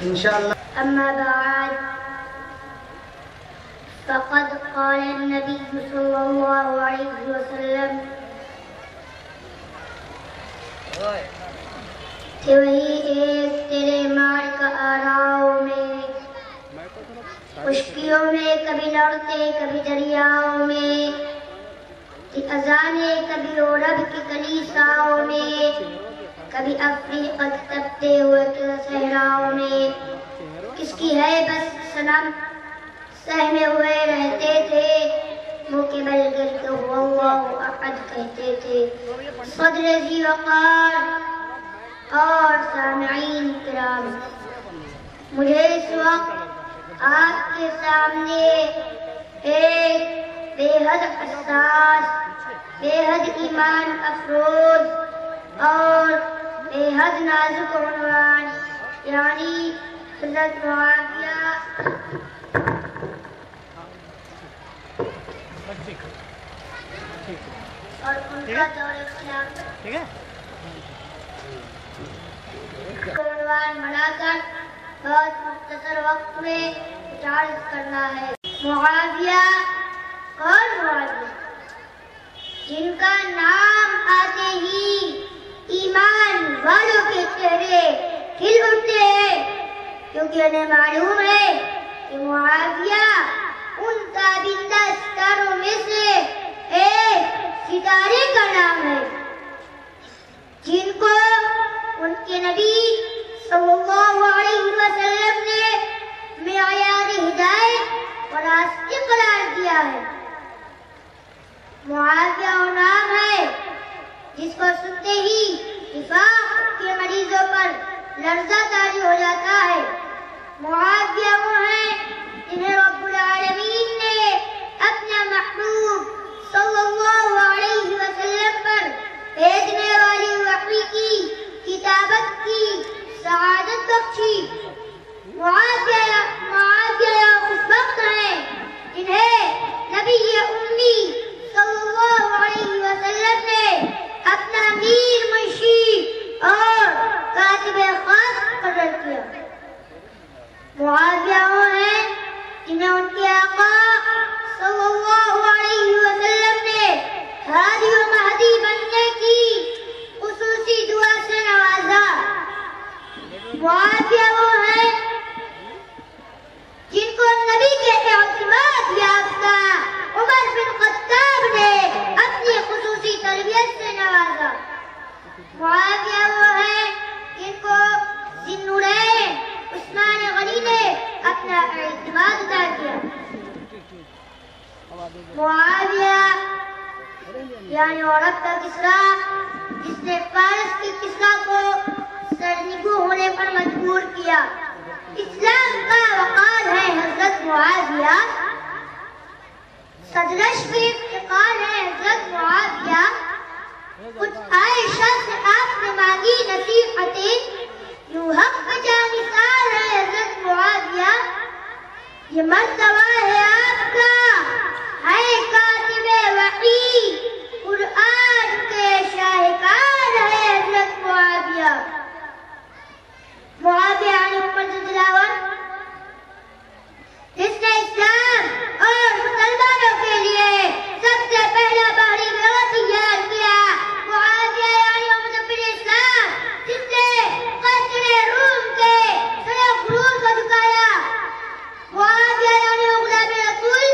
انشاءاللہ. أما بعد فقد قال النبي صلى الله عليه وسلم کہ وہی ایک تیرے مار کا آراؤں میں، خشکیوں میں کبھی لڑتے کبھی دریاؤں میں، کہ اذانے کبھی عرب کی کلیساؤں میں، کبھی افریقہ تپتے ہوئے کے صحراؤں میں. کس کی ہے بس صنم سہمے ہوئے رہتے تھے، منہ کے بل گر کے ہوا اللہ احد کہتے تھے. صدر ذی وقار اور سامعین کرام، مجھے اس وقت آپ کے سامنے ایک بے حد حساس، بے حد ایمان افروز اور بے حد نازک عنوان یعنی حضرت معاویہ اور ان کا دور خلافت عنوان بنا کر بہت مختصر وقت میں عرض کرنا ہے. معاویہ اور معاویہ جن کا نام آتے ہی ایمان والوں کے چہرے کھل اٹھتے ہیں، کیونکہ انہیں معلوم ہے کہ معاویہ ان تابندہ ستاروں میں سے ایک ستارے کا نام ہے جن کو ان کے نبی صلی اللہ علیہ وسلم نے معیار ہدایت اور راستے قرار دیا ہے. معاویہ وہ نام ہے جس کو سنتے ہی نفاق کے مریضوں پر لرزہ طاری ہو جاتا ہے. معاویہ وہ ہیں جنہیں رب العالمین نے اپنا محبوب صلی اللہ علیہ وسلم پر بھیجنے والی وحی کی کتابت کی سعادت بخشی. معاویہ اس وقت ہیں جنہیں نبی امی صلی اللہ علیہ وسلم نے اپنا امیر منشی اور کاتب خاص مقرر کیا. معاویہ وہ ہیں جنہیں ان کے آقا صلی اللہ علیہ وسلم نے ہادی و مہدی بننے کی خصوصی دعا سے نوازا. معاویہ وہ ہیں جن کو نبی کے اعتماد یافتہ عمر بن خطاب نے اپنی خصوصی تربیت سے نوازا. معاویہ وہ ہیں جن کو ذی النورین عثمان غنی نے اپنا اعتماد عطا کیا. معاویہ یعنی عرب کا کسریٰ جس نے فارس کی کسریٰ کو سرنگو ہونے پر مجبور کیا. اسلام کا وقار ہے حضرت معاویہ، صدرش بھی افتخار ہے حضرت معاویہ. کچھ عائشہ سے آپ نے مانگی نصیحتیں، یوں حق پہ جانثار ہے حضرت معاویہ. یہ مرتبہ ہے آپ کا، ہے کاتب وحی، قرآن کے شاہکار ہے حضرت معاویہ. معاویہ یعنی عمر دلاور جس نے اسلام اور مسلمانوں کے لیے سب سے پہلا بحری گروہ تیار کیا. معاویہ یعنی مدبر اسلام جس نے قیصر روم کے سر غرور کو جھکایا. معاویہ یعنی غلام رسول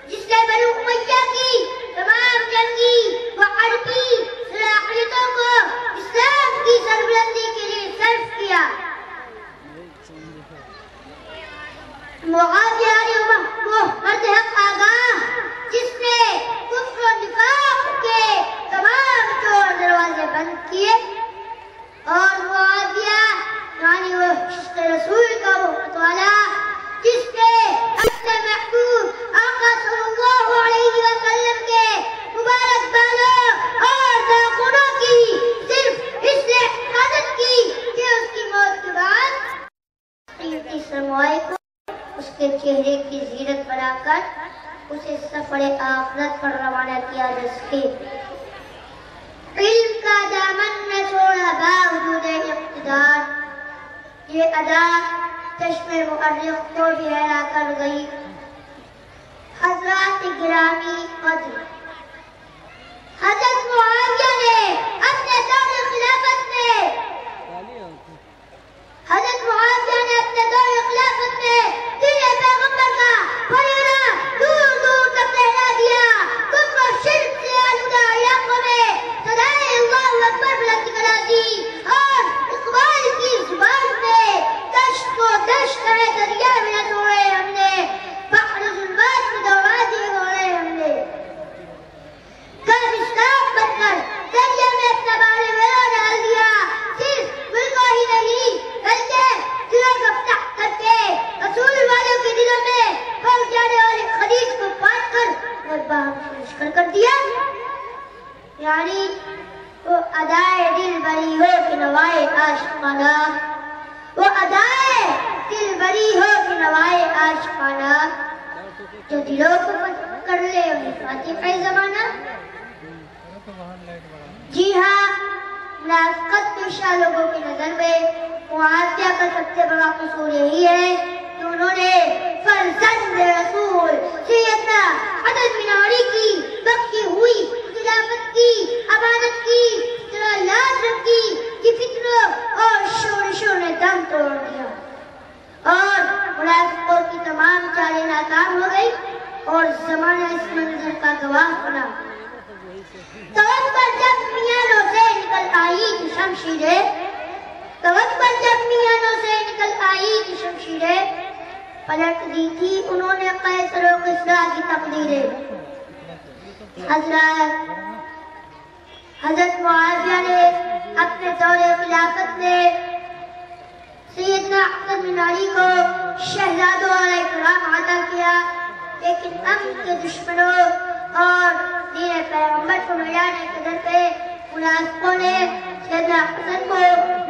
جس نے بنو امیہ کی تمام جنگی و حربی صلاحیتوں کو اسلام کی سربلندی کے لیے صرف کیا. معاویہ یعنی وہ مرد حق آگاہ جس نے کفر و نفاق کے تمام چور دروازے بند کیے. اور معاویہ یعنی وہ عشق رسول کا محبت والا جس نے اپنے محبوب آقا صلی اللہ علیہ وسلم کے مبارک بالوں اور ناخنوں کی صرف اس نے حفاظت کی کہ اس کی موت کے بعد اس سرمایہ کو اس کے چہرے کی زینت بنا کر اسے سفر آخرت پر روانہ کیا جا سکے. علم کا دامن نہ چھوڑا باوجود اقتدار. یہ ادا چشم مؤرخ کو بھی حیران کر گئی۔ حضرات گرامی قدر، حضرت معاویہ نے اپنے دور خلافت میں دین پیغمبر کا پھریرا دور دور تک لہرا دیا۔ کفر و شرک سے آلودہ علاقوں میں صدائے اللہ اکبر بلند کرا دی، اور اقبال کی زبان میں دشت کو دشت ہے دریا میں نہ توڑے ہم نے، بحر ظلمات میں دوڑا دیے گھوڑے ہم نے۔ کافشتاب بن کر دریا میں اپنا بال ویرا ڈال دیا، صرف ملکوں ہی نہیں بلکہ دلوں کو فتح کر کے رسول والوں کے دلوں میں پہنچ جانے والے خدیج کو پاٹ کر اور باہم کر دیا۔ یعنی وہ ادائے دل بری ہو کہ نوائے عاشقانہ، وہ ادائے دل بری ہو کہ نوائے عاشقانہ، جو دلوں کو فتح کر لے انہیں فاتحہ زمانہ۔ جی ہاں، منافقت پیشہ لوگوں کی نظر میں معاویہ کا سب سے بڑا قصور یہی ہے کہ انہوں نے فرزند رسول سیدنا حسن بن علی کی بخشی ہوئی خلافت کی امانت کی طرح لاز رکھی کہ فتنوں اور شورشوں نے دم توڑ دیا، اور منافقوں کی تمام چالیں ناکام ہو گئی اور زمانہ اس منظر کا گواہ بنا۔ توت پر جب میانوں سے نکل آئی کی شمشیریں، توت پر جب میانوں سے نکل آئی کی شمشیریں، پلٹ دی تھی انہوں نے قیصر و کسریٰ کی تقدیریں۔ حضرت معاویہ نے اپنے دور خلافت میں سیدنا حسن بن علی کو شہزادوں اور اکرام عطا کیا، لیکن امن کے دشمنوں اور دین پیغمبر کو ملانے کے در پہ منافقوں نے سیدنا حسن کو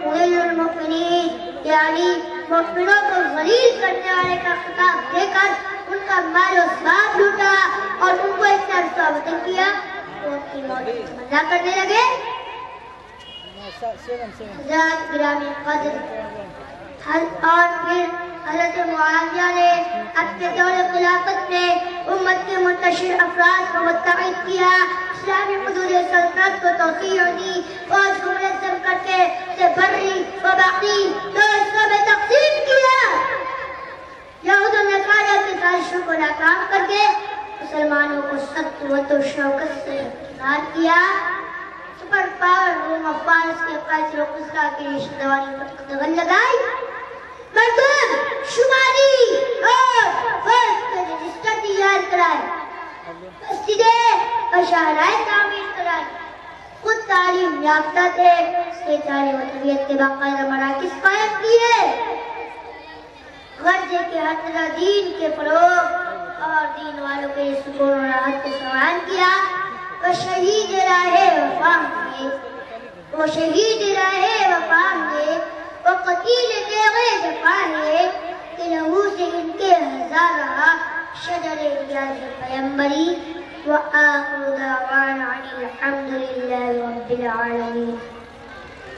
مغیل المؤمنین یعنی مؤمنوں کو ذلیل کرنے والے کا خطاب دے کر ان کا مال و اسباب لوٹا اور ان کو اس طرح رسوا وطن کیا وہ ان کی موت کی تمنا کرنے لگے۔ حضرات گرامی قدر، اور پھر حضرت معاویہ نے اپنے دور خلافت میں امت کے منتشر افراد کو متحد کیا، اسلامی حدود سلطنت کو توسیع دی، فوج کو منظم کر کے اسے بری و بحری دو حصوں میں تقسیم کیا، یہود و نصارہ کی سازشوں کو ناکام کر کے مسلمانوں کو سخت و شوکت سے کنار کیا۔ سپر پاور روم آف فارس کے قیصر و کسریٰ کی رشتہ داری پر قدغن لگائی، مردم شماری اور فرد کے رجسٹر تیار کرائے، مسجدیں اور شاہراہیں تعمیر کرائے، خود تعلیم یافتہ تھے، اس کے تعلیم و تربیت کے باقاعدہ مراکز قائم کیے، غرضے کے ہر طرح دین کے فروغ اور دین والوں کے سکون و راحت کو فراہم کیا۔ وہ شہید راہ وفا میں، وہ شہید راہ وفا میں، وہ قتیل تیغ جفا ہے کہ لہو سے ان کے ہزار رہا شجر ریاض پیمبری۔ وآخر دعوانا الحمد للہ رب العالمین۔